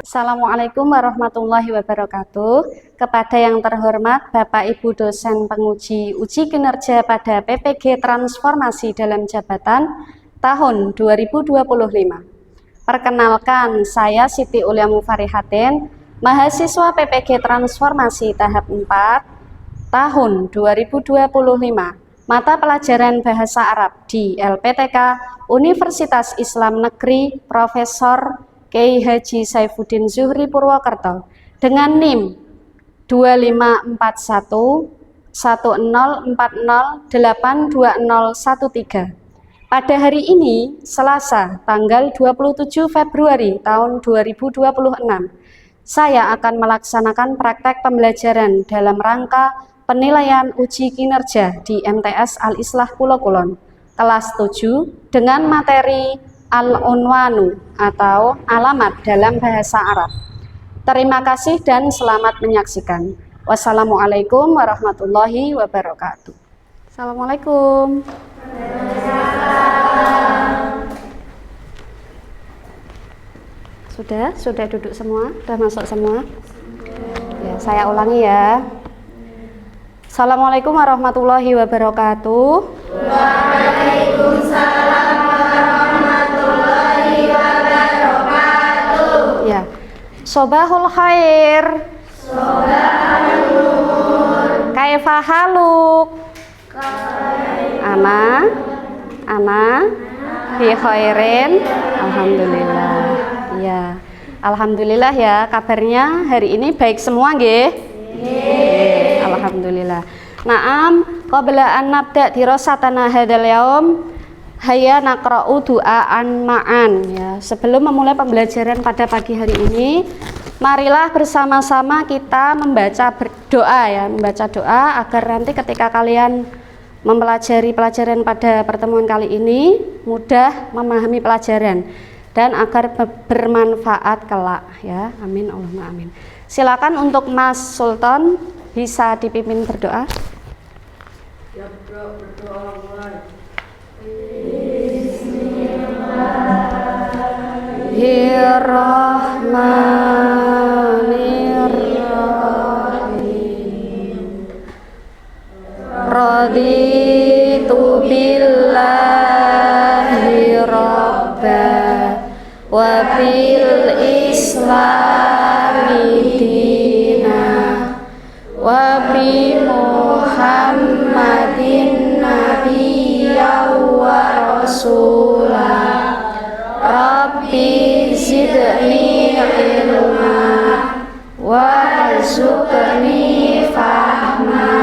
Assalamualaikum warahmatullahi wabarakatuh. Kepada yang terhormat Bapak Ibu dosen penguji uji kinerja pada PPG Transformasi dalam Jabatan tahun 2025. Perkenalkan, saya Siti Ulia Mufarihatin, mahasiswa PPG Transformasi tahap 4 tahun 2025. Mata pelajaran Bahasa Arab di LPTK Universitas Islam Negeri Profesor Kiai Haji Saifuddin Zuhri Purwokerto dengan NIM 25411040820013. Pada hari ini, Selasa, tanggal 27 Februari tahun 2026, saya akan melaksanakan praktek pembelajaran dalam rangka penilaian uji kinerja di MTS Al-Islah Pulo Kulon, kelas 7 dengan materi Al-Unwanu atau alamat dalam bahasa Arab. Terima kasih dan selamat menyaksikan. Wassalamualaikum warahmatullahi wabarakatuh. Assalamualaikum. Sudah duduk semua? Sudah masuk semua? Ya, saya ulangi ya. Assalamualaikum warahmatullahi wabarakatuh. Waalaikumsalam warahmatullahi wabarakatuh. Ya. Sobahul khair. Sobahul nur. Kaifa haluk? Ana bi khairin. Alhamdulillah. Ya. Alhamdulillah ya, kabarnya hari ini baik semua nggih? Nggih. Alhamdulillah. Naam, qabla an nabda dirasatana hadzal yaum, hayya naqra'u du'aan ma'an ya. Sebelum memulai pembelajaran pada pagi hari ini, marilah bersama-sama kita membaca berdoa ya, membaca doa agar nanti ketika kalian mempelajari pelajaran pada pertemuan kali ini mudah memahami pelajaran dan agar bermanfaat kelak ya. Amin Allahumma amin. Silakan untuk Mas Sultan bisa dipimpin berdoa. Ya, berdoa mulai. Bismillahirrahmanirrahim. Raditu billahi rabba wa bil islami dina wa bi Muhammadin nabiyya wa rasulah. Rabbi zidni ilma warzuqni fahma.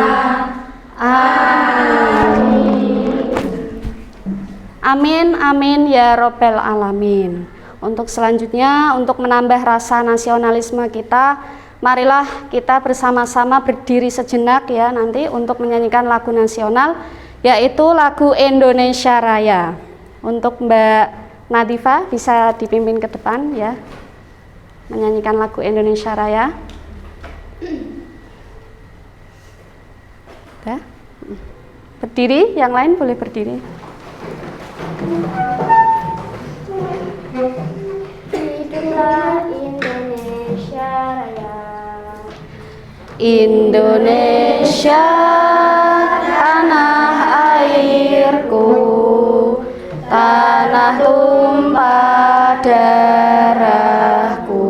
Amin amin ya robbal alamin. Untuk selanjutnya, untuk menambah rasa nasionalisme kita, marilah kita bersama-sama berdiri sejenak ya nanti untuk menyanyikan lagu nasional, yaitu lagu Indonesia Raya. Untuk Mbak Nadifa bisa dipimpin ke depan ya, menyanyikan lagu Indonesia Raya. Ya. Berdiri, yang lain boleh berdiri. Hiduplah Indonesia Raya. Indonesia tanah airku, tanah tumpah darahku.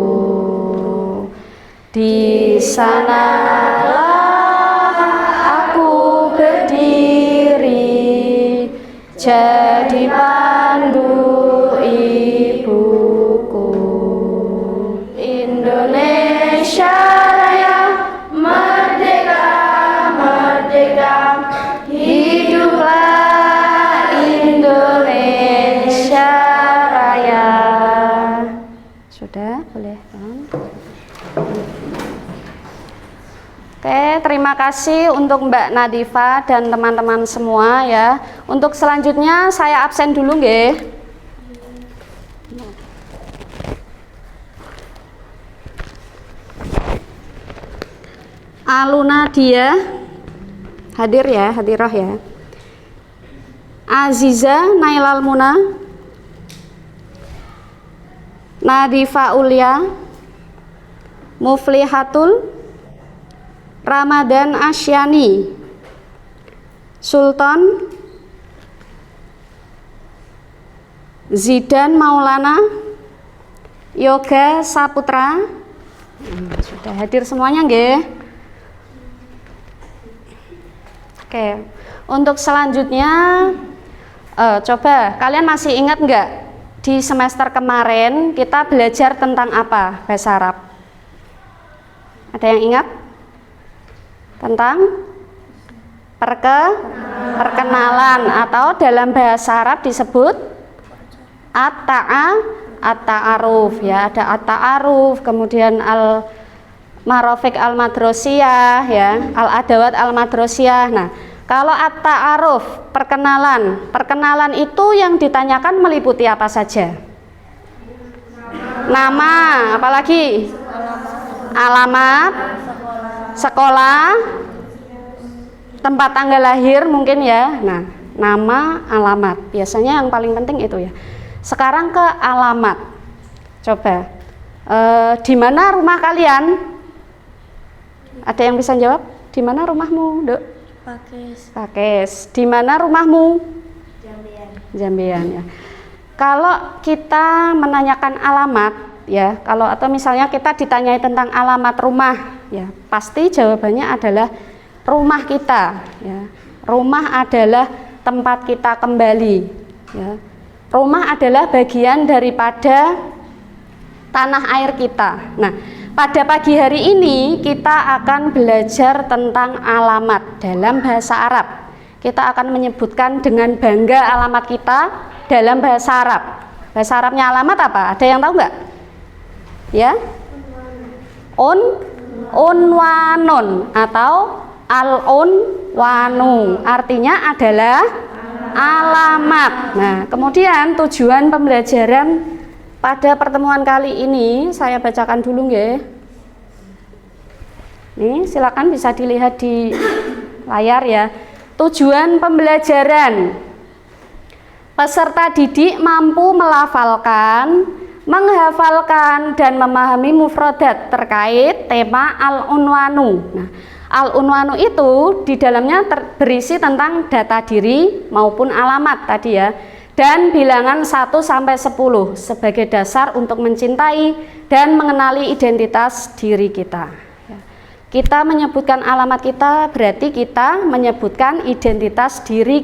Di sanalah aku berdiri, jadi pandu ibuku. Indonesia Raya, merdeka, merdeka, hiduplah Indonesia Raya. Sudah, boleh kan? Oke, terima kasih untuk Mbak Nadifa dan teman-teman semua ya. Untuk selanjutnya saya absen dulu nggih. Aluna dia hadir ya, hadirah ya. Aziza Nailal Muna, Nadifa Ulia, Muflihatul Ramadan Asyani, Sultan Zidan Maulana, Yoga Saputra. Sudah hadir semuanya nggih? Oke, untuk selanjutnya coba kalian masih ingat nggak di semester kemarin kita belajar tentang apa bahasa Arab? Ada yang ingat? Tentang perkenalan atau dalam bahasa Arab disebut at-ta'aruf ya, ada at-ta'aruf, kemudian al-marofik al-madrosiyah ya, al-adawat al-madrosiyah. Nah, kalau at-ta'aruf, perkenalan itu yang ditanyakan meliputi apa saja? Nama, apalagi? Alamat, sekolah, tempat tanggal lahir mungkin ya. Nah, nama, alamat, biasanya yang paling penting itu ya. Sekarang ke alamat. Coba, di mana rumah kalian? Ada yang bisa jawab? Di mana rumahmu, Dok? Pakis. Di mana rumahmu? Jambian ya. Kalau kita menanyakan alamat ya, atau misalnya kita ditanyai tentang alamat rumah ya, pasti jawabannya adalah rumah kita ya. Rumah adalah tempat kita kembali ya. Rumah adalah bagian daripada tanah air kita. Nah, pada pagi hari ini kita akan belajar tentang alamat dalam bahasa Arab. Kita akan menyebutkan dengan bangga alamat kita dalam bahasa Arab. Bahasa Arabnya alamat apa? Ada yang tahu nggak? Ya? Unwanun atau al-unwanu, artinya adalah alamat. Nah, kemudian tujuan pembelajaran pada pertemuan kali ini saya bacakan dulu nggih. Nih, silakan bisa dilihat di layar ya. Tujuan pembelajaran: peserta didik mampu melafalkan, menghafalkan dan memahami mufradat terkait tema al-unwanu. Nah, al-unwanu itu di dalamnya berisi tentang data diri maupun alamat tadi ya, dan bilangan 1 sampai 10 sebagai dasar untuk mencintai dan mengenali identitas diri kita. Kita menyebutkan alamat kita berarti kita menyebutkan identitas diri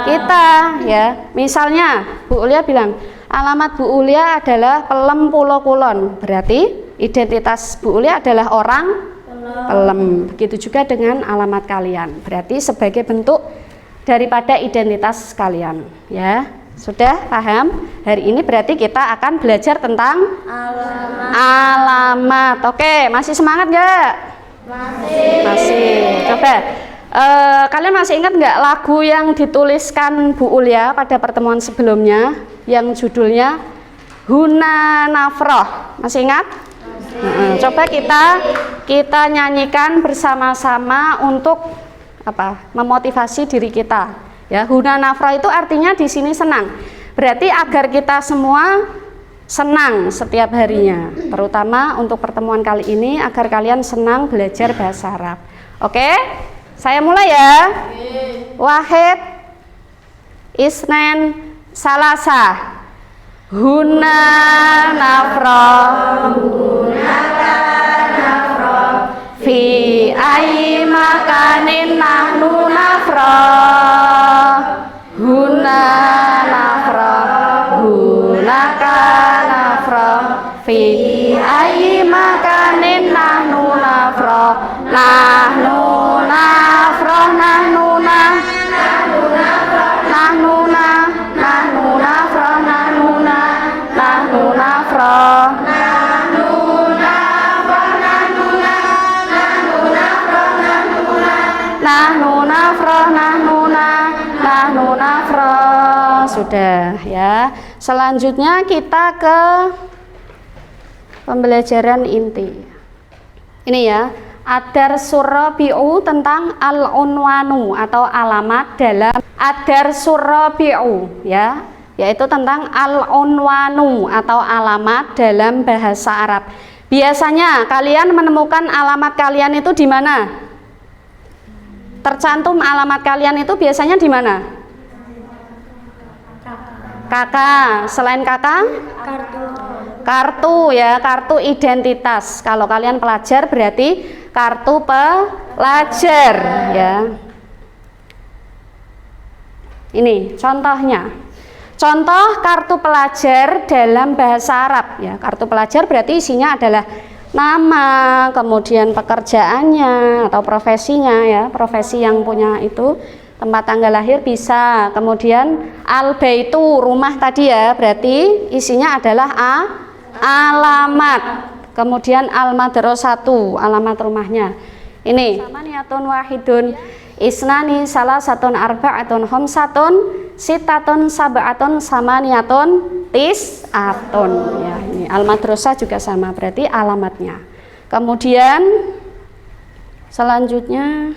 kita ya. Misalnya Bu Ulia bilang alamat Bu Ulia adalah Pelem Pulau Kulon, berarti identitas Bu Ulia adalah orang Pelem. Begitu juga dengan alamat kalian, berarti sebagai bentuk daripada identitas kalian ya. Sudah paham? Hari ini berarti kita akan belajar tentang alamat. Oke, masih semangat nggak? Masih. Coba kalian masih ingat nggak lagu yang dituliskan Bu Ulia pada pertemuan sebelumnya yang judulnya Huna Nafroh? Masih ingat? Coba kita nyanyikan bersama-sama untuk apa? Memotivasi diri kita. Ya, Huna Nafroh itu artinya di sini senang. Berarti agar kita semua senang setiap harinya, terutama untuk pertemuan kali ini agar kalian senang belajar bahasa Arab. Oke? Saya mulai ya. Wahid, Isnen, Salasa. Huna nafroh, fi ayyi makanin nahnu nafroh. Huna nafroh, hunaka nafroh, fi ayyi makanin nahnu nafroh. Nahnu nafroh, nahnu nafroh, nahnu nafroh, nahnu nafroh. Sudah ya. Selanjutnya kita ke pembelajaran inti. Ini ya, Adar Surabi'u tentang al-unwanu atau alamat dalam Adar Surabi'u ya, yaitu tentang al-unwanu atau alamat dalam bahasa Arab. Biasanya kalian menemukan alamat kalian itu di mana? Tercantum alamat kalian itu biasanya di mana? Kakak. Selain kakak? Kartu ya, kartu identitas. Kalau kalian pelajar berarti kartu pelajar ya. Ini contohnya. Contoh kartu pelajar dalam bahasa Arab ya. Kartu pelajar berarti isinya adalah nama, kemudian pekerjaannya atau profesinya ya, profesi yang punya itu, tempat tanggal lahir bisa. Kemudian al-baitu, rumah tadi ya, berarti isinya adalah alamat. Kemudian al-madrasatu, alamat rumahnya. Ini samaniyatun wahidun isnani salasatun arba'atun khamsatun sitatun sab'atun samaniyatun tis'atun ya. Ini al-madrasah juga sama, berarti alamatnya. Kemudian selanjutnya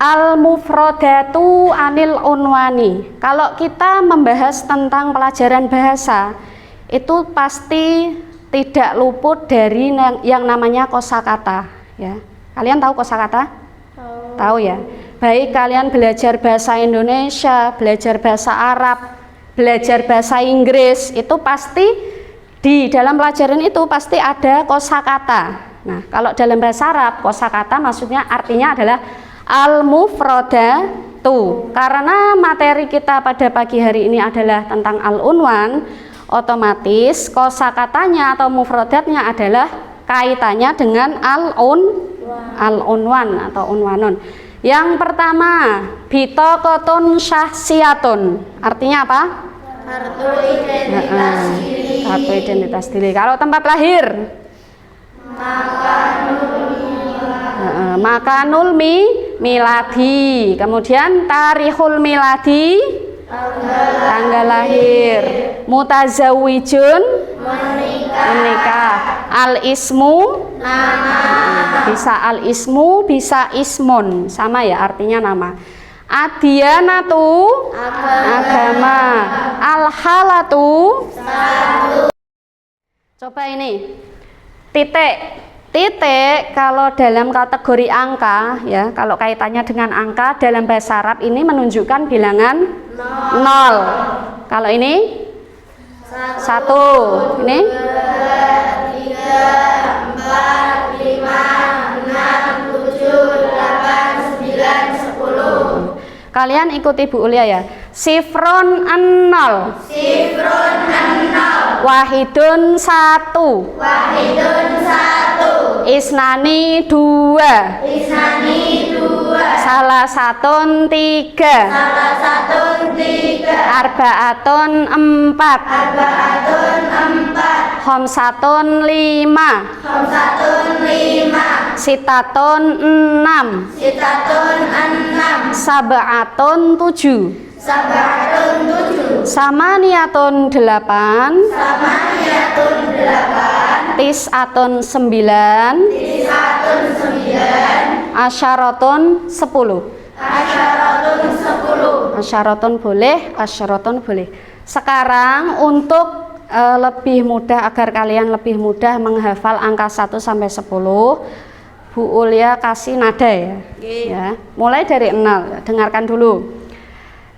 al-mufradatu anil unwani. Kalau kita membahas tentang pelajaran bahasa, itu pasti tidak luput dari yang namanya kosakata ya. Kalian tahu kosakata? Tahu ya. Baik kalian belajar bahasa Indonesia, belajar bahasa Arab, belajar bahasa Inggris, itu pasti di dalam pelajaran itu pasti ada kosakata. Nah, kalau dalam bahasa Arab kosakata maksudnya artinya adalah al-mufradatu. Karena materi kita pada pagi hari ini adalah tentang al-unwan, otomatis kosakatanya atau mufradatnya adalah kaitannya dengan al-unwan atau unwanun. Yang pertama, bitaqatun syahsiyatun. Artinya apa? Kartu identitas diri. Kartu identitas diri. Kalau tempat lahir? Makanul miladi. Kemudian tarikhul miladi, tanggal lahir. Mutazawijun, menikah. Al-ismu, bisa al-ismu, bisa ismun, sama ya artinya nama. Adyanatu, agama. Al-halatu, coba ini titik. Titik kalau dalam kategori angka ya, kalau kaitannya dengan angka dalam bahasa Arab ini menunjukkan bilangan 0. Kalau ini 1, ini 3, 4, 5, 6, 7, 8, 9, 10. Kalian ikuti Bu Ulia ya. Sifron 0. Sifron 0. Wahidun 1. Wahidun 1. Isnani 2. Isnani 2. Salah satun 3. Salah satun 3. Arbaatun 4. Arbaatun 4. Khamsatun 5. Khamsatun 5. Sitatun 6. Sitatun 6. Sab'atun 7. Sab'atun 7. Samaniyatun 8. Samaniyatun 8. Tis'atun 9. Tis'atun 9. Asyaratun 10. Asyaratun 10. Asyaratun boleh, asyaratun boleh. Sekarang untuk lebih mudah, agar kalian lebih mudah menghafal angka 1 sampai 10, Bu Ulia kasih nada ya. Ya. Mulai dari 0, dengarkan dulu.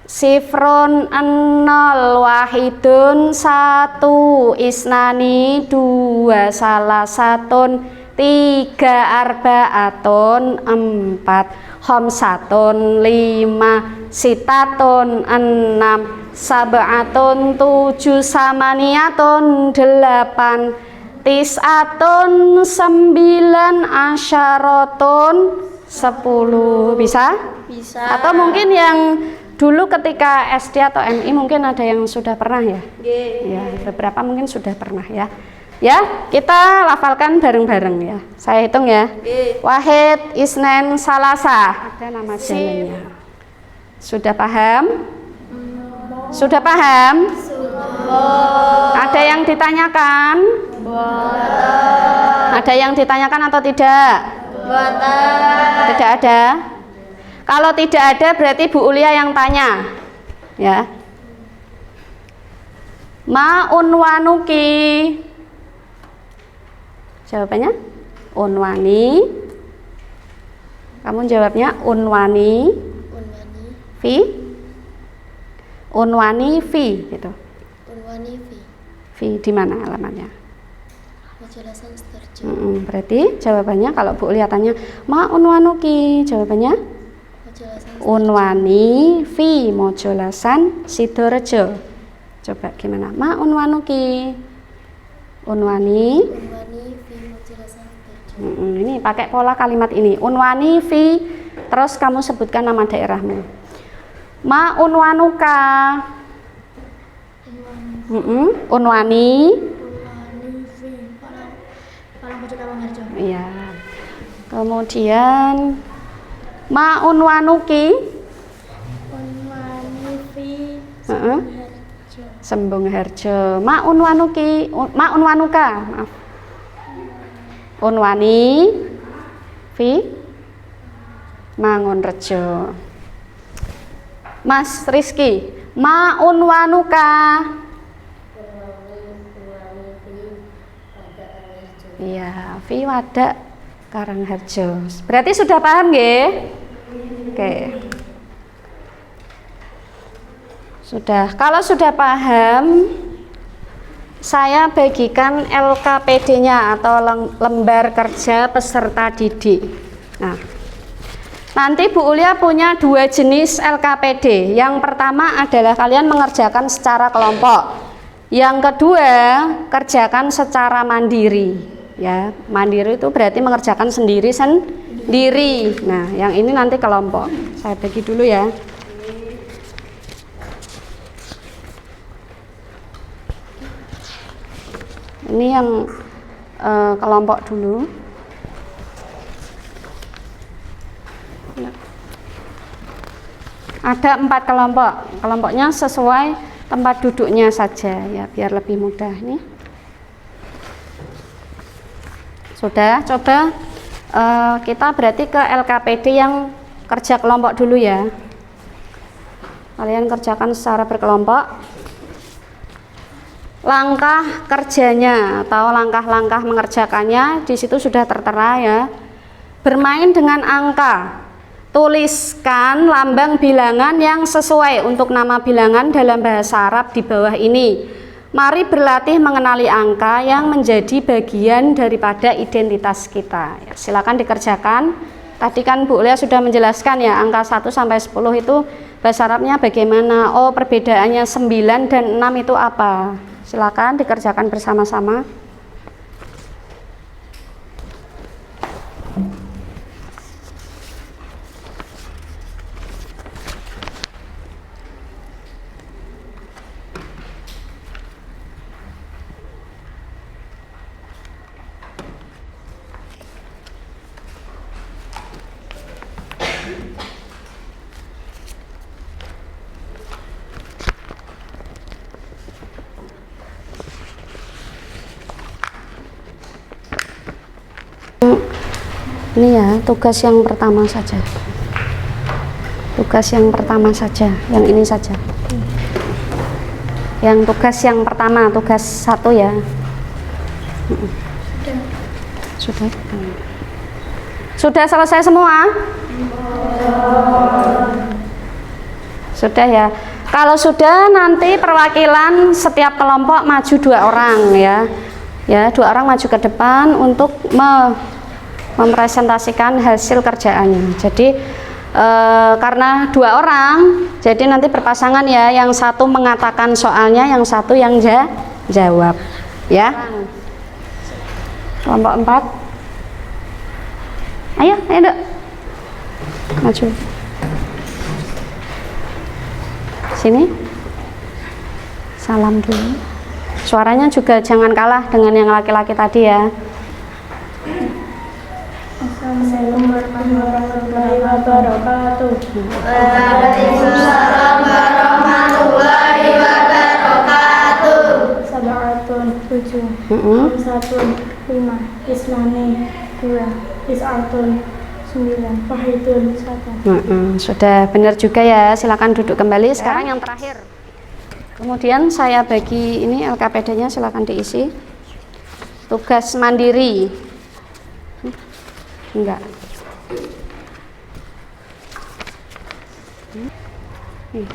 Sifrun 0, wahidun 1, isnani 2, salah satun 3, arbaatun 4, khamsatun 5, sitatun 6, sab'atun 7, samaniyatun 8, tis'atun 9, asyaratun 10. Bisa? Bisa. Atau mungkin yang dulu ketika SD atau MI mungkin ada yang sudah pernah ya? Ya, beberapa mungkin sudah pernah ya. Ya, kita lafalkan bareng-bareng ya. Saya hitung ya. Wahid, isnen, salasa. Ada nama jalannya. Sudah paham? Sudah paham? Ada yang ditanyakan? Ada yang ditanyakan atau tidak? Tidak ada. Kalau tidak ada berarti Bu Ulia yang tanya. Ya. Ma unwanuki. Jawabannya unwani. Kamu jawabnya unwani. Unwani. Fi. Unwani fi gitu. Unwani fi. Fi di mana alamatnya? Majelasan Sidoarjo. Berarti jawabannya kalau Bu lihatannya ma unwanuki, jawabannya Majelasan unwani fi Mojolasan Sidoarjo. Coba gimana? Ma unwanuki. Unwani. Unwani fi Majelasan Sidoarjo. Ini pakai pola kalimat ini. Unwani fi, terus kamu sebutkan nama daerahmu. Ma unwanuka. Unwani. Unwani fi Palangkarjo. Iya. Kemudian ma unwanuki. Unwani fi Sembung Harjo. Ma unwanuki. Ma unwanuka. Maaf. Unwani fi Mangunrejo. Mas Rizky, ma unwanuka. Iya, fi Wadak Karangharjo. Berarti sudah paham nggih? Oke. Sudah. Kalau sudah paham, saya bagikan LKPD-nya atau lembar kerja peserta didik. Nah, nanti Bu Ulia punya 2 jenis LKPD. Yang pertama adalah kalian mengerjakan secara kelompok. Yang kedua, kerjakan secara mandiri. Ya, mandiri itu berarti mengerjakan sendiri. Nah, yang ini nanti kelompok. Saya bagi dulu ya. Ini yang kelompok dulu. Ada 4 kelompok. Kelompoknya sesuai tempat duduknya saja ya, biar lebih mudah nih. Sudah, coba kita berarti ke LKPD yang kerja kelompok dulu ya. Kalian kerjakan secara berkelompok. Langkah kerjanya atau langkah-langkah mengerjakannya di situ sudah tertera ya. Bermain dengan angka. Tuliskan lambang bilangan yang sesuai untuk nama bilangan dalam bahasa Arab di bawah ini. Mari berlatih mengenali angka yang menjadi bagian daripada identitas kita. Ya, silakan dikerjakan. Tadi kan Bu Ulia sudah menjelaskan ya, angka 1 sampai 10 itu bahasa Arabnya bagaimana. Oh, perbedaannya 9 dan 6 itu apa? Silakan dikerjakan bersama-sama. Ini ya, tugas yang pertama saja. Tugas yang pertama saja, yang ini saja. Yang tugas yang pertama, tugas 1 ya. Sudah. Sudah selesai semua? Sudah ya. Kalau sudah, nanti perwakilan setiap kelompok maju 2 orang ya. Ya, 2 orang maju ke depan untuk mempresentasikan hasil kerjaannya. Jadi karena 2 orang, jadi nanti berpasangan ya, yang satu mengatakan soalnya, yang satu yang jawab ya. Kelompok 4, ayo Dok, maju sini, salam dulu. Suaranya juga jangan kalah dengan yang laki-laki tadi ya. Assalamualaikum warahmatullahi wabarakatuh. Waalaikumsalam warahmatullahi wabarakatuh. Sab'atun 7, Khamsatun 5, Islami 2, Is'atun 9, Wahidun 1. Sudah benar juga ya, silakan duduk kembali. Sekarang yang terakhir. Kemudian saya bagi ini LKPD-nya, silakan diisi. tugas mandiri. Enggak.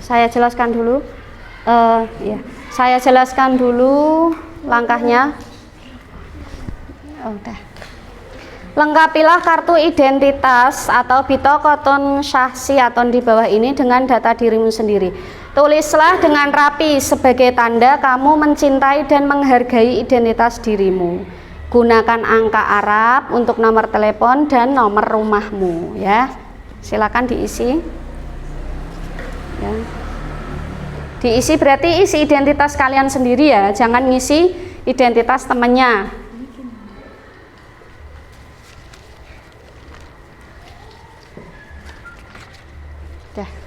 Saya jelaskan dulu. Ya, saya jelaskan dulu langkahnya. Udah. Lengkapilah kartu identitas atau bitaqatun syahsiyatun di bawah ini dengan data dirimu sendiri. Tulislah dengan rapi sebagai tanda kamu mencintai dan menghargai identitas dirimu. Gunakan angka Arab untuk nomor telepon dan nomor rumahmu, ya. Silakan diisi. Ya. Diisi berarti isi identitas kalian sendiri ya, jangan ngisi identitas temannya.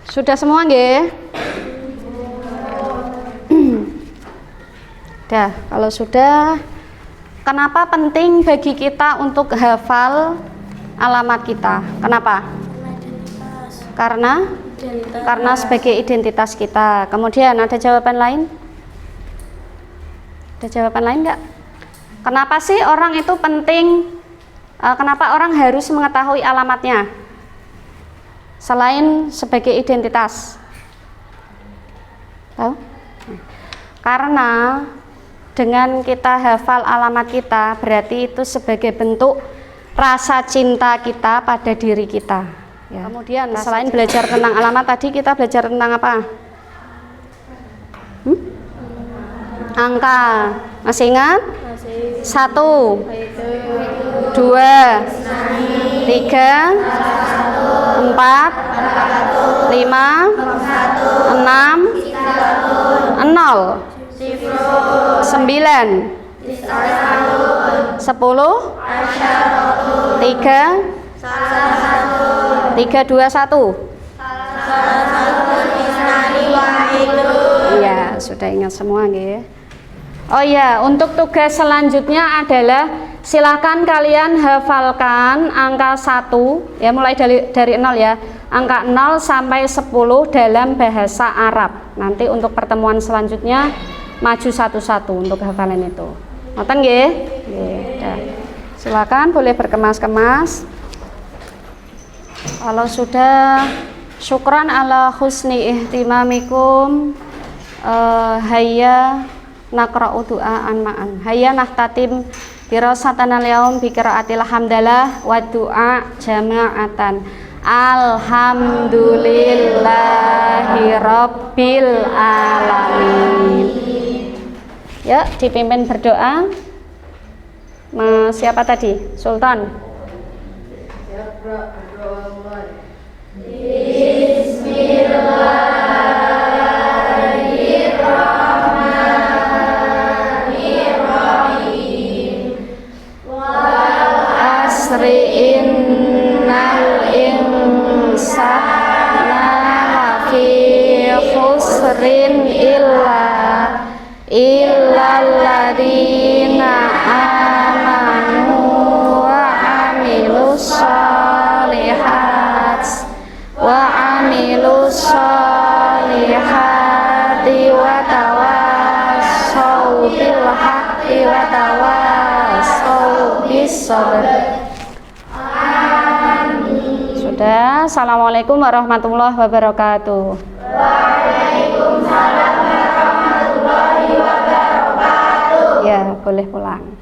Sudah semua nggih? Dah, kalau sudah, kenapa penting bagi kita untuk hafal alamat kita? Kenapa? Karena sebagai identitas kita. Kemudian ada jawaban lain? Ada jawaban lain enggak? Kenapa sih orang itu penting? Kenapa orang harus mengetahui alamatnya? Selain sebagai identitas, tahu? Karena dengan kita hafal alamat kita, berarti itu sebagai bentuk rasa cinta kita pada diri kita. Ya. Kemudian selain belajar tentang alamat tadi, kita belajar tentang apa? Angka, masih ingat? 1, 2, 3, 4, 5, 6, 6, 0, 9, 10, 3, 2, 1. Iya, sudah ingat semua nggih. Oh iya, untuk tugas selanjutnya adalah silakan kalian hafalkan angka 1 ya, mulai dari 0 ya. Angka 0 sampai 10 dalam bahasa Arab. Nanti untuk pertemuan selanjutnya maju satu-satu untuk hafalan itu. Ngoten nggih? Nggih, dah. Silakan boleh berkemas-kemas. Kalau sudah, syukran ala husni ihtimamikum. Hayya naqra'u du'aan ma'an. Hayya nahtatim birasatana al-yaum bi qiraatil hamdalah wa du'a jama'atan. Alhamdulillahi rabbil alamin. Ya, dipimpin berdoa. Siapa tadi? Sultan. Asri innal insana lafi khusrin illal ladzina amanu wa amilus solihati wa tawassaw bil haqqi wa tawassaw bis sabr. Sudah. Assalamualaikum warahmatullahi wabarakatuh. Waalaikumsalam warahmatullahi wabarakatuh. Ya, boleh pulang.